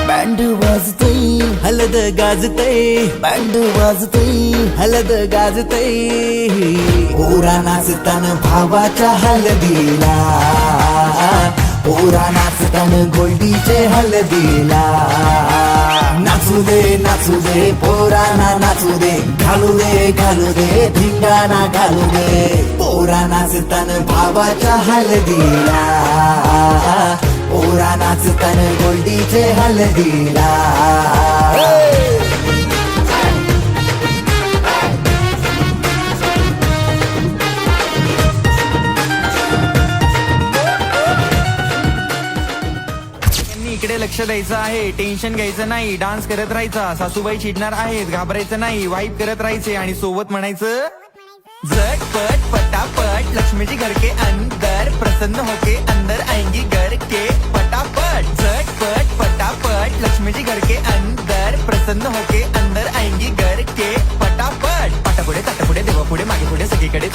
band वाजतय हलद गाजतय band वाजतय हलद गाजतय पोरा नाचतान भावाच्या हलदीला पोरा नाचतान गोल्डीचे हलदीला नाचू दे पोरांना नाचू दे घालू दे धिंगाणा घालू दे पोरा नाचतान भावाच्या हलदीला पोरा नाचतान गोल्डीचे हलदीला इकडे लक्ष द्यायचं आहे, टेन्शन घ्यायचं नाही, डान्स करत राहायचा, सासूबाई चिडणार आहेत, घाबरायचं नाही, वाईप करत राहायचे आणि सोबत म्हणायचं झटपट पटापट लक्ष्मी जी घर के अंदर प्रसन्न होके अंदर आएंगी घर के पटापट झटपट पटापट लक्ष्मी जी घर के अंदर प्रसन्न होके अंदर आएंगी घर के पटापट पाटापुढे ताटापुढे देवापुढे मागे पुढे सगळीकडे